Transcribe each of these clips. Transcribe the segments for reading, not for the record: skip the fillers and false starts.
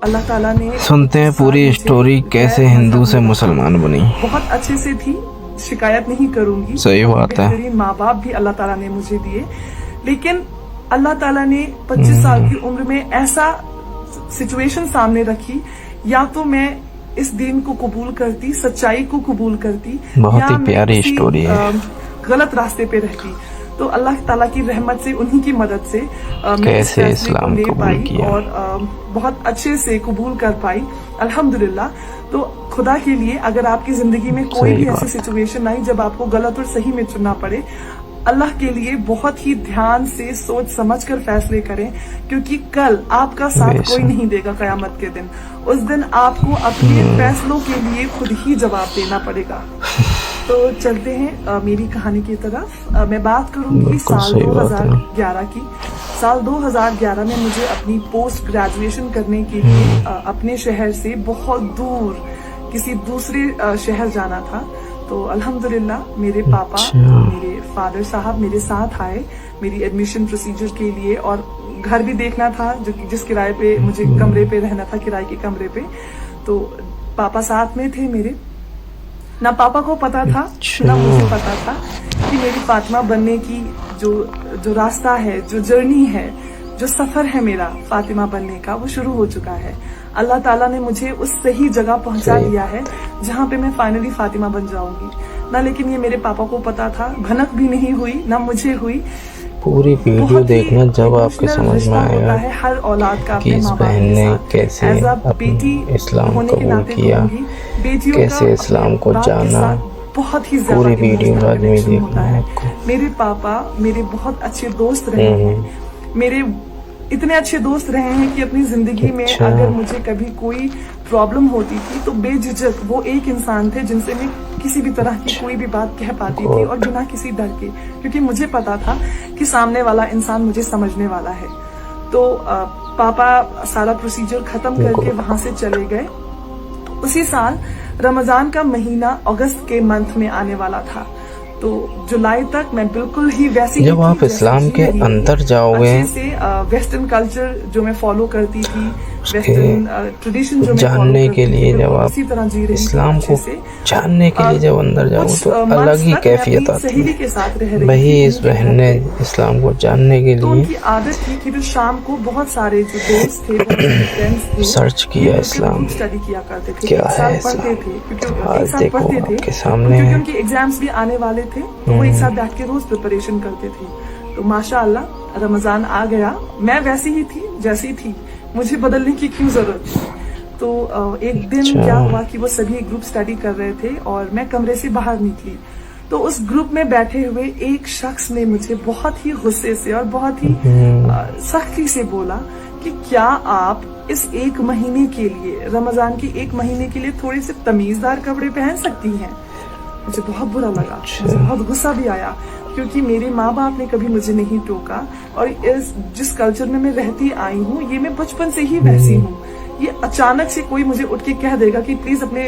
अल्लाह ताला ने सुनते हैं पूरी स्टोरी कैसे हिंदू से मुसलमान बनी। बहुत अच्छे से थी, शिकायत नहीं करूंगी। सही बात है। बेहतरीन माँ बाप भी अल्लाह ताला ने मुझे दिए, लेकिन अल्लाह ताला ने 25 साल की उम्र में ऐसा सिचुएशन सामने रखी, या तो मैं इस दीन को कबूल करती, सच्चाई को कबूल करती, बहुत या ही मैं प्यारी किसी, स्टोरी है। गलत रास्ते पे रहती। तो अल्लाह ताला की रहमत से, उन्हीं की मदद से मैं इस कैसे फैसले को इस्लाम ले कबूल पाई किया। और बहुत अच्छे से कबूल कर पाई, अल्हम्दुलिल्लाह। तो खुदा के लिए, अगर आपकी जिंदगी में कोई सही भी बात ऐसी सिचुएशन आई जब आपको गलत और सही में चुनना पड़े, अल्लाह के लिए बहुत ही ध्यान से सोच समझ कर फैसले करें, क्योंकि कल आपका साथ कोई नहीं देगा क़यामत के दिन। उस दिन आपको अपने फैसलों के लिए खुद ही जवाब देना पड़ेगा। तो चलते हैं मेरी कहानी की तरफ। मैं बात करूंगी बिल्कुल साल सही बात है। 2011 की। साल 2011 में मुझे अपनी पोस्ट ग्रेजुएशन करने के लिए अपने शहर से बहुत दूर किसी दूसरे शहर जाना था। तो अल्हम्दुलिल्लाह मेरे पापा, मेरे फादर साहब मेरे साथ आए मेरी एडमिशन प्रोसीजर के लिए, और घर भी देखना था जिस किराए पे मुझे कमरे पे रहना था, किराए के कमरे पे। तो पापा साथ में थे मेरे। ना पापा को पता था ना मुझे पता था कि मेरी फातिमा बनने की जो रास्ता है, जो जर्नी है, जो सफर है मेरा फातिमा बनने का, वो शुरू हो चुका है। अल्लाह ताला ने मुझे उस सही जगह पहुंचा दिया है जहां पे मैं फाइनली फातिमा बन जाऊंगी ना। लेकिन ये मेरे पापा को पता था, भनक भी नहीं हुई ना मुझे हुई। पूरी वीडियो देखना जब आपके समझ में आएगा हर औलाद का कि इस बहन ने कैसे अपनी इस्लाम कबूल किया, कैसे इस्लाम को जाना। बहुत ही पूरी वीडियो बाद में देखना है आपको। मेरे पापा मेरे बहुत अच्छे दोस्त रहे हैं, मेरे इतने अच्छे दोस्त रहे हैं कि अपनी जिंदगी में अगर मुझे कभी कोई प्रॉब्लम होती थी तो बेझिझक वो एक इंसान थे जिनसे मैं किसी भी तरह की कोई भी बात कह पाती थी, और बिना किसी डर के, क्योंकि मुझे पता था कि सामने वाला इंसान मुझे समझने वाला है। तो पापा सारा प्रोसीजर खत्म करके वहां से चले गए। उसी साल रमजान का महीना अगस्त के मंथ में आने वाला था। तो जुलाई तक मैं बिल्कुल ही वैसी जब आप इस्लाम के अंदर जाओगे, अच्छे से वेस्टर्न कल्चर जो मैं फॉलो करती थी, वेस्टर्न ट्रेडिशन जो मैं जानने के लिए, जब आप इस्लाम को जानने के लिए जब अंदर जाओगे तो अलग ही कैफियत आती है। वही इस बहन ने इस्लाम को जानने के लिए उनकी आदत थी कि शाम को बहुत सारे जो दोस्त थे, फ्रेंड्स थे, सर्च किया इस्लाम स्टडी किया करते थे, क्या है इस्लाम। आज देखो आपके सामने, क्योंकि उनके एग्जाम्स भी आने वाले थे, तो वो एक साथ बैठ के रोज प्रिपरेशन करते थे। तो माशाअल्लाह रमजान आ गया, मैं वैसी ही थी जैसी थी, मुझे बदलने की क्यों जरूरत थी। तो एक दिन क्या हुआ कि वो सभी ग्रुप स्टडी कर रहे थे और मैं कमरे से बाहर निकली। तो उस ग्रुप में बैठे हुए एक शख्स ने मुझे बहुत ही गुस्से से और बहुत ही सख्ती से बोला कि क्या आप इस एक महीने के लिए, रमजान के एक महीने के लिए थोड़े से तमीजदार कपड़े पहन सकती हैं। मुझे बहुत बुरा लगा, मुझे बहुत गुस्सा भी आया, क्योंकि मेरे माँ बाप ने कभी मुझे नहीं टोका, और जिस कल्चर में मैं रहती आई हूँ, ये मैं बचपन से ही वैसी हूँ। ये अचानक से कोई मुझे उठ के कह देगा कि प्लीज अपने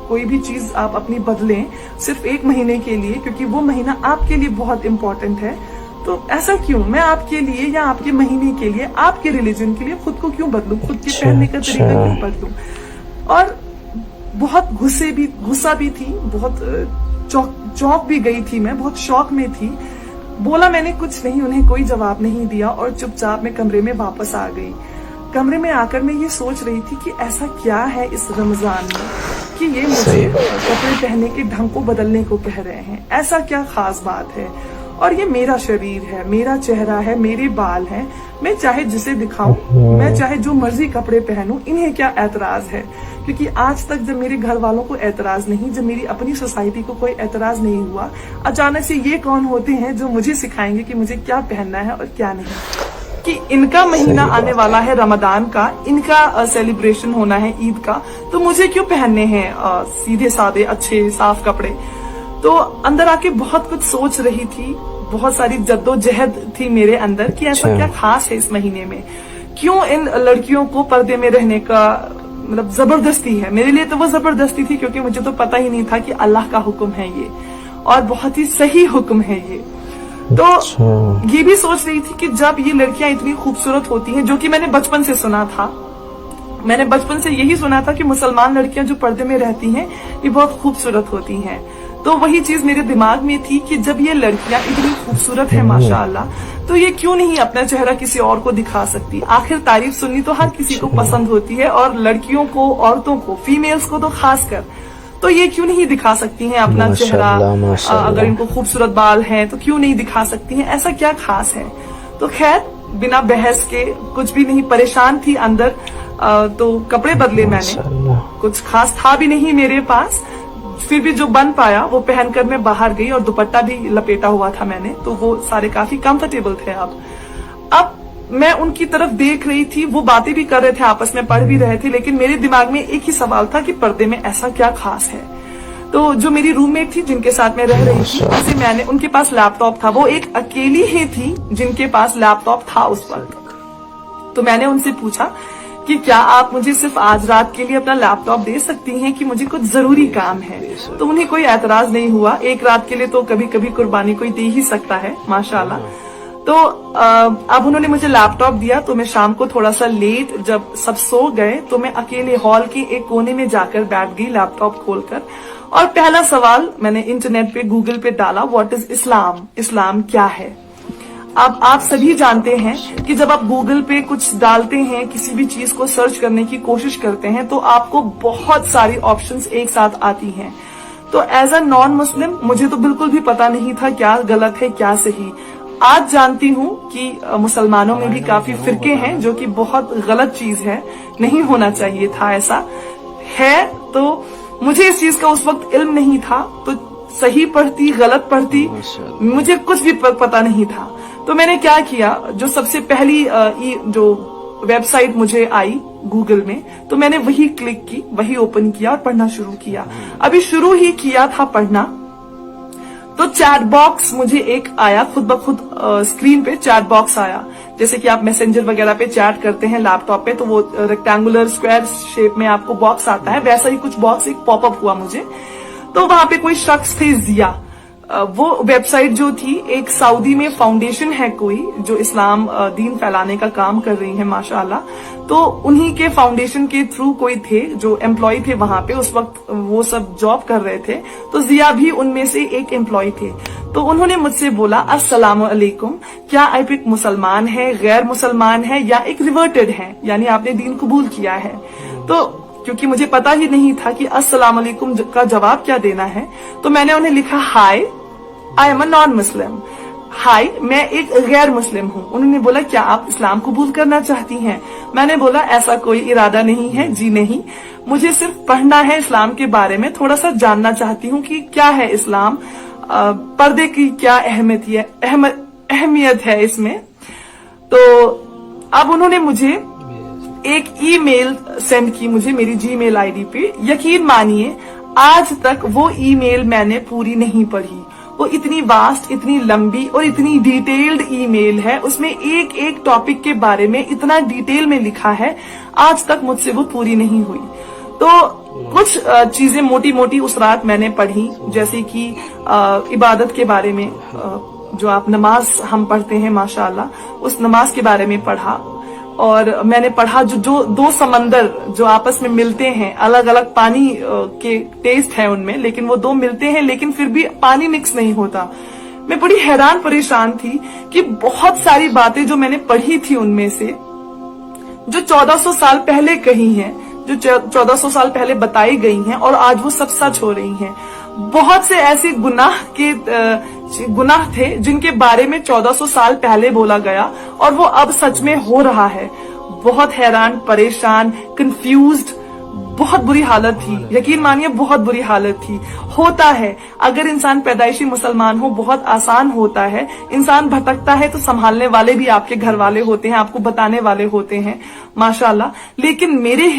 कोई भी चीज आप अपनी बदलें सिर्फ एक महीने के लिए, क्योंकि वो महीना आपके लिए बहुत इंपॉर्टेंट है। तो ऐसा क्यों, मैं आपके लिए या आपके महीने के लिए, आपके रिलीजन के लिए खुद को क्यों बदलूं, खुद के पहनने का तरीका क्यों बदलूं। और बहुत गुस्सा भी थी, बहुत चौंक भी गई थी, मैं बहुत शौक में थी। बोला मैंने कुछ नहीं, उन्हें कोई जवाब नहीं दिया और चुपचाप मैं कमरे में वापस आ गई। कमरे में आकर मैं ये सोच रही थी कि ऐसा क्या है इस रमजान में कि ये मुझे कपड़े पहनने के ढंग को बदलने को कह रहे हैं। ऐसा क्या खास बात है, और ये मेरा शरीर है, मेरा चेहरा है, मेरे बाल हैं, मैं चाहे जिसे दिखाऊं, मैं चाहे जो मर्जी कपड़े पहनूं, इन्हें क्या एतराज है। क्योंकि आज तक जब मेरे घर वालों को एतराज नहीं, जब मेरी अपनी सोसाइटी को कोई एतराज नहीं हुआ, अचानक से ये कौन होते हैं जो मुझे सिखाएंगे कि मुझे क्या पहनना है और क्या नहीं। कि इनका महीना आने वाला है रमदान का, इनका सेलिब्रेशन होना है ईद का, तो मुझे क्यों पहनने हैं सीधे सादे अच्छे साफ कपड़े। तो अंदर आके बहुत कुछ सोच रही थी, बहुत सारी जद्दोजहद थी मेरे अंदर कि ऐसा क्या खास है इस महीने में, क्यों इन लड़कियों को पर्दे में रहने का मतलब जबरदस्ती है। मेरे लिए तो वो जबरदस्ती थी, क्योंकि मुझे तो पता ही नहीं था कि अल्लाह का हुक्म है ये, और बहुत ही सही हुक्म है ये। तो ये भी सोच रही थी कि जब ये लड़कियां इतनी खूबसूरत होती हैं, जो कि मैंने बचपन से सुना था, मैंने बचपन से यही सुना था कि मुसलमान लड़कियां जो पर्दे में रहती हैं ये बहुत खूबसूरत होती हैं। तो वही चीज मेरे दिमाग में थी कि जब ये लड़कियां इतनी खूबसूरत है माशाअल्लाह, तो ये क्यों नहीं अपना चेहरा किसी और को दिखा सकती। आखिर तारीफ सुननी तो हर किसी को पसंद होती है, और लड़कियों को, औरतों को, फीमेल्स को तो खास कर, तो ये क्यों नहीं दिखा सकती हैं अपना चेहरा। अगर इनको खूबसूरत बाल हैं तो क्यों नहीं दिखा सकती हैं, ऐसा क्या खास है। तो खैर बिना बहस के, कुछ भी नहीं, परेशान थी अंदर, तो कपड़े बदले मैंने, कुछ खास था भी नहीं मेरे पास, फिर भी जो बन पाया वो पहनकर मैं बाहर गई, और दुपट्टा भी लपेटा हुआ था मैंने, तो वो सारे काफी कंफर्टेबल थे। अब मैं उनकी तरफ देख रही थी, वो बातें भी कर रहे थे, आपस में पढ़ भी रहे थे, लेकिन मेरे दिमाग में एक ही सवाल था कि पर्दे में ऐसा क्या खास है। तो जो मेरी रूममेट थी जिनके साथ मैं रह रही थी, उनसे मैंने, उनके पास लैपटॉप था, वो एक अकेली ही थी जिनके पास लैपटॉप था उस वक्त। तो मैंने उनसे पूछा कि क्या आप मुझे सिर्फ आज रात के लिए अपना लैपटॉप दे सकती हैं कि मुझे कुछ जरूरी काम है। तो उन्हें कोई एतराज नहीं हुआ, एक रात के लिए तो कभी कभी कुर्बानी कोई दे ही सकता है माशाल्लाह। तो अब उन्होंने मुझे लैपटॉप दिया, तो मैं शाम को थोड़ा सा लेट, जब सब सो गए, तो मैं अकेले हॉल के एक कोने में जाकर बैठ गई लैपटॉप खोलकर, और पहला सवाल मैंने इंटरनेट पे, गूगल पे डाला, व्हाट इज इस्लाम, इस्लाम क्या है। अब आप सभी जानते हैं कि जब आप गूगल पे कुछ डालते हैं, किसी भी चीज को सर्च करने की कोशिश करते हैं, तो आपको बहुत सारी ऑप्शंस एक साथ आती हैं। तो एज अ नॉन मुस्लिम मुझे तो बिल्कुल भी पता नहीं था क्या गलत है क्या सही। आज जानती हूँ कि मुसलमानों में भी काफी फिरके हैं, जो कि बहुत गलत चीज है, नहीं होना चाहिए था ऐसा है। तो मुझे इस चीज का उस वक्त इल्म नहीं था, तो सही पढ़ती गलत पढ़ती मुझे कुछ भी पता नहीं था। तो मैंने क्या किया, जो सबसे पहली जो वेबसाइट मुझे आई गूगल में, तो मैंने वही क्लिक की, वही ओपन किया और पढ़ना शुरू किया। अभी शुरू ही किया था पढ़ना, तो चैट बॉक्स मुझे एक आया, खुद ब खुद स्क्रीन पे चैट बॉक्स आया। जैसे कि आप मैसेंजर वगैरह पे चैट करते हैं लैपटॉप पे, तो वो रेक्टेंगुलर स्क्वायर शेप में आपको बॉक्स आता है, वैसा ही कुछ बॉक्स एक पॉपअप हुआ मुझे। तो वहां पे कोई शख्स थे, जिया, वो वेबसाइट जो थी, एक सऊदी में फाउंडेशन है कोई, जो इस्लाम दीन फैलाने का काम कर रही है माशाअल्लाह। तो उन्हीं के फाउंडेशन के थ्रू कोई थे जो एम्प्लॉय थे वहां पे, उस वक्त वो सब जॉब कर रहे थे, तो जिया भी उनमें से एक एम्प्लॉय थे। तो उन्होंने मुझसे बोला, अस्सलाम अलैकुम, क्या आप एक मुसलमान है, गैर मुसलमान है, या एक रिवर्टेड है, यानी आपने दीन कबूल किया है। तो क्योंकि मुझे पता ही नहीं था कि अस्सलाम अलैकुम का जवाब क्या देना है, तो मैंने उन्हें लिखा, हाय I am a non Muslim, हाय मैं एक गैर मुस्लिम हूँ। उन्होंने बोला, क्या आप इस्लाम कबूल करना चाहती हैं। मैंने बोला, ऐसा कोई इरादा नहीं है, जी नहीं, मुझे सिर्फ पढ़ना है इस्लाम के बारे में, थोड़ा सा जानना चाहती हूँ कि क्या है इस्लाम, पर्दे की क्या अहमियत है इसमें। तो अब उन्होंने मुझे एक ईमेल सेंड की, मुझे मेरी जीमेल आईडी पे। यकीन मानिए आज तक वो ईमेल मैंने पूरी नहीं पढ़ी। वो इतनी वास्ट, इतनी लंबी और इतनी डिटेल्ड ईमेल है, उसमें एक एक टॉपिक के बारे में इतना डिटेल में लिखा है, आज तक मुझसे वो पूरी नहीं हुई। तो कुछ चीजें मोटी मोटी उस रात मैंने पढ़ी, जैसे कि इबादत के बारे में, जो आप नमाज हम पढ़ते हैं माशाअल्लाह, उस नमाज के बारे में पढ़ा। और मैंने पढ़ा जो दो समंदर जो आपस में मिलते हैं, अलग अलग पानी के टेस्ट है उनमें, लेकिन वो दो मिलते हैं, लेकिन फिर भी पानी मिक्स नहीं होता। मैं बड़ी हैरान परेशान थी कि बहुत सारी बातें जो मैंने पढ़ी थी उनमें से, जो 1400 साल पहले कही हैं, जो 1400 साल पहले बताई गई हैं, और आज वो सब सच हो रही हैं। बहुत से ऐसे गुनाह थे जिनके बारे में 1400 साल पहले बोला गया और वो अब सच में हो रहा है। बहुत हैरान, परेशान, कंफ्यूज्ड, बहुत बुरी हालत थी। यकीन मानिए बहुत बुरी हालत थी। होता है, अगर इंसान पैदाइशी मुसलमान हो बहुत आसान होता है। इंसान भटकता है तो संभालने वाले भी आपके घर वाले होते हैं, आपको बताने वाले होते हैं माशाल्लाह। लेकिन मेरे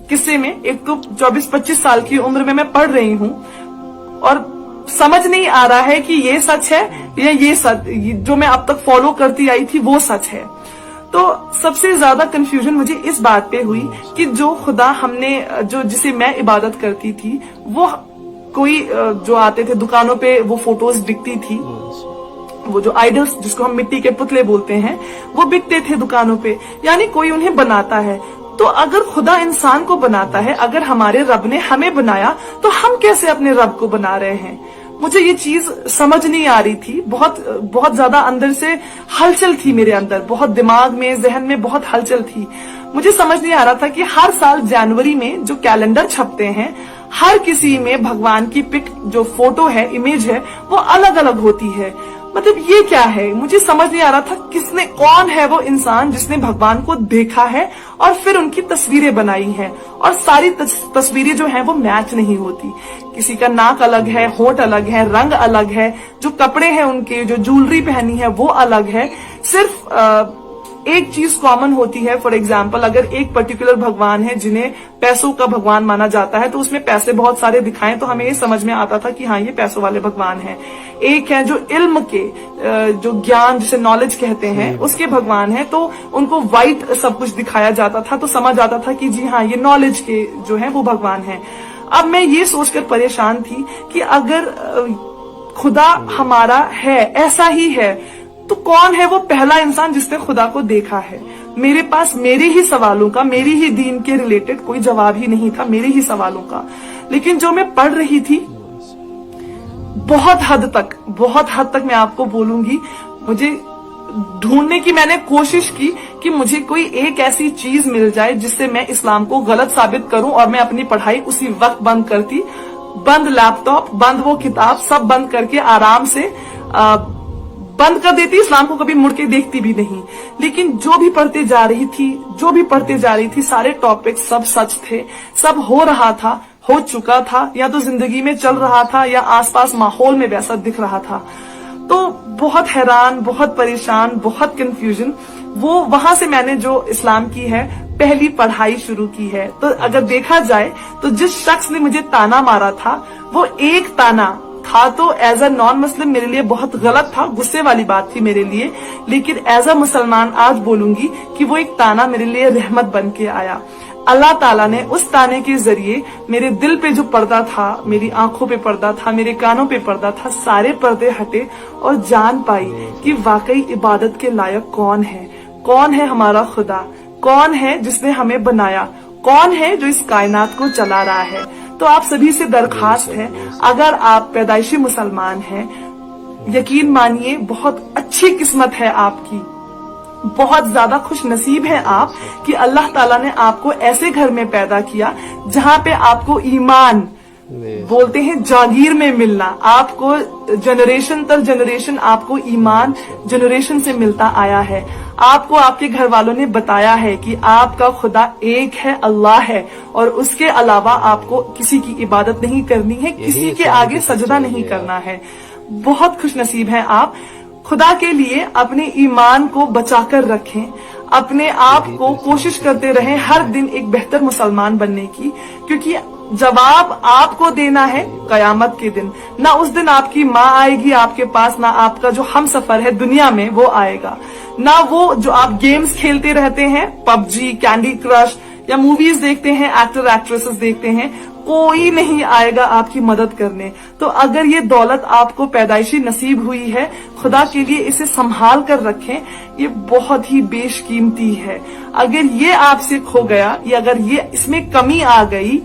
किस्से में एक तो 24-25 साल की उम्र में मैं पढ़ रही हूँ और समझ नहीं आ रहा है कि ये सच है या ये सच जो मैं अब तक फॉलो करती आई थी वो सच है। तो सबसे ज्यादा कंफ्यूजन मुझे इस बात पे हुई कि जो खुदा हमने जिसे मैं इबादत करती थी, वो कोई जो आते थे दुकानों पे, वो फोटोज बिकती थी, वो जो आइडल्स जिसको हम मिट्टी के पुतले बोलते हैं, वो बिकते थे दुकानों पे, यानी कोई उन्हें बनाता है। تو اگر خدا انسان کو بناتا ہے, اگر ہمارے رب نے ہمیں بنایا, تو ہم کیسے اپنے رب کو بنا رہے ہیں؟ مجھے یہ چیز سمجھ نہیں آ رہی تھی. بہت زیادہ اندر سے ہلچل تھی میرے اندر, بہت دماغ میں, ذہن میں بہت ہلچل تھی. مجھے سمجھ نہیں آ رہا تھا کہ ہر سال جنوری میں جو کیلنڈر چھپتے ہیں, ہر کسی میں بھگوان کی پک, جو فوٹو ہے, امیج ہے, وہ الگ الگ ہوتی ہے. مطلب یہ کیا ہے؟ مجھے سمجھ نہیں آ رہا تھا کون ہے وہ انسان جس نے بھگوان کو دیکھا ہے اور پھر ان کی تصویریں بنائی ہیں, اور ساری تصویریں جو ہیں وہ میچ نہیں ہوتی. کسی کا ناک الگ ہے, ہونٹ الگ ہے, رنگ الگ ہے, جو کپڑے ہیں ان کے, جو جولری پہنی ہے وہ الگ ہے. صرف ایک چیز کامن ہوتی ہے. فار ایگزامپل, اگر ایک پرٹیکولر بھگوان ہے جنہیں پیسوں کا بھگوان مانا جاتا ہے, تو اس میں پیسے بہت سارے دکھائیں تو ہمیں یہ سمجھ میں آتا تھا کہ ہاں یہ پیسوں والے بھگوان ہیں. ایک ہے جو علم کے, جو گیان, جسے نالج کہتے ہیں, اس کے بھگوان ہیں, تو ان کو وائٹ سب کچھ دکھایا جاتا تھا, تو سمجھ آتا تھا کہ جی ہاں یہ نالج کے جو ہیں وہ بھگوان ہیں. اب میں یہ سوچ کر پریشان تھی کہ اگر خدا ہمارا ہے, ایسا ہی ہے, تو کون ہے وہ پہلا انسان جس نے خدا کو دیکھا ہے؟ میرے پاس میرے ہی سوالوں کا, میری ہی دین کے ریلیٹڈ کوئی جواب ہی نہیں تھا, میرے ہی سوالوں کا. لیکن جو میں پڑھ رہی تھی, بہت حد تک میں آپ کو بولوں گی, مجھے ڈھونڈنے کی میں نے کوشش کی کہ مجھے کوئی ایک ایسی چیز مل جائے جس سے میں اسلام کو غلط ثابت کروں, اور میں اپنی پڑھائی اسی وقت بند کرتی, بند لیپ ٹاپ, بند وہ کتاب, سب بند کر کے آرام سے بند کر دیتی, اسلام کو کبھی مڑ کے دیکھتی بھی نہیں. لیکن جو بھی پڑھتے جا رہی تھی سارے ٹاپک سب سچ تھے, سب ہو رہا تھا, ہو چکا تھا, یا تو زندگی میں چل رہا تھا یا آس پاس ماحول میں ویسا دکھ رہا تھا. تو بہت حیران, بہت پریشان, بہت کنفیوژن. وہاں سے میں نے جو اسلام کی ہے پہلی پڑھائی شروع کی ہے. تو اگر دیکھا جائے تو جس شخص نے مجھے تانا مارا تھا, وہ ایک تانا تھا تو ایز اے نان مسلم میرے لیے بہت غلط تھا, غصے والی بات تھی میرے لیے. لیکن ایز اے مسلمان آج بولوں گی کہ وہ ایک تانا میرے لیے رحمت بن کے آیا. اللہ تعالیٰ نے اس تانے کے ذریعے میرے دل پہ جو پردہ تھا, میری آنکھوں پہ پردہ تھا, میرے کانوں پہ پردہ تھا, سارے پردے ہٹے اور جان پائی کہ واقعی عبادت کے لائق کون ہے, کون ہے ہمارا خدا, کون ہے جس نے ہمیں بنایا, کون ہے جو اس کائنات کو چلا رہا ہے. تو آپ سبھی سے درخواست ہے, اگر آپ پیدائشی مسلمان ہیں, یقین مانیے بہت اچھی قسمت ہے آپ کی, بہت زیادہ خوش نصیب ہیں آپ کہ اللہ تعالیٰ نے آپ کو ایسے گھر میں پیدا کیا جہاں پہ آپ کو ایمان, بولتے ہیں جاگیر میں ملنا, آپ کو جنریشن تر جنریشن آپ کو ایمان جنریشن سے ملتا آیا ہے. آپ کو آپ کے گھر والوں نے بتایا ہے کہ آپ کا خدا ایک ہے, اللہ ہے, اور اس کے علاوہ آپ کو کسی کی عبادت نہیں کرنی ہے, کسی کے آگے سجدہ نہیں کرنا ہے. بہت خوش نصیب ہیں آپ. خدا کے لیے اپنے ایمان کو بچا کر رکھیں, اپنے آپ کو کوشش کرتے رہیں ہر دن ایک بہتر مسلمان بننے کی, کیونکہ جواب آپ کو دینا ہے قیامت کے دن. نہ اس دن آپ کی ماں آئے گی آپ کے پاس, نہ آپ کا جو ہم سفر ہے دنیا میں وہ آئے گا, نہ وہ جو آپ گیمز کھیلتے رہتے ہیں, پب جی, کینڈی کرش, یا موویز دیکھتے ہیں, ایکٹر ایکٹریسز دیکھتے ہیں, کوئی نہیں آئے گا آپ کی مدد کرنے. تو اگر یہ دولت آپ کو پیدائشی نصیب ہوئی ہے, خدا کے لیے اسے سنبھال کر رکھیں, یہ بہت ہی بیش قیمتی ہے. اگر یہ آپ سے کھو گیا, یا اگر یہ اس میں کمی آ گئی,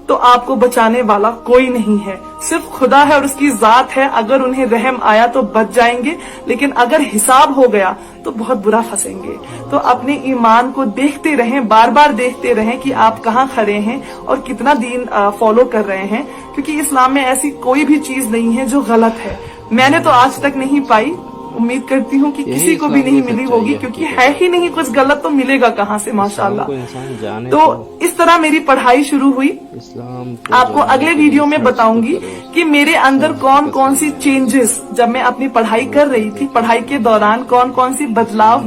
تو آپ کو بچانے والا کوئی نہیں ہے, صرف خدا ہے اور اس کی ذات ہے. اگر انہیں رحم آیا تو بچ جائیں گے, لیکن اگر حساب ہو گیا تو بہت برا پھنسیں گے. تو اپنے ایمان کو دیکھتے رہیں, بار بار دیکھتے رہیں کہ آپ کہاں کھڑے ہیں اور کتنا دین فالو کر رہے ہیں, کیونکہ اسلام میں ایسی کوئی بھی چیز نہیں ہے جو غلط ہے. میں نے تو آج تک نہیں پائی, امید کرتی ہوں کہ کسی کو بھی نہیں ملی ہوگی, کیونکہ ہے ہی نہیں کچھ غلط, تو ملے گا کہاں سے ماشاءاللہ. تو اس طرح میری پڑھائی شروع ہوئی. آپ کو اگلے ویڈیو میں بتاؤں گی کہ میرے اندر کون کون سی چینجز, جب میں اپنی پڑھائی کر رہی تھی, پڑھائی کے دوران کون کون سی بدلاؤ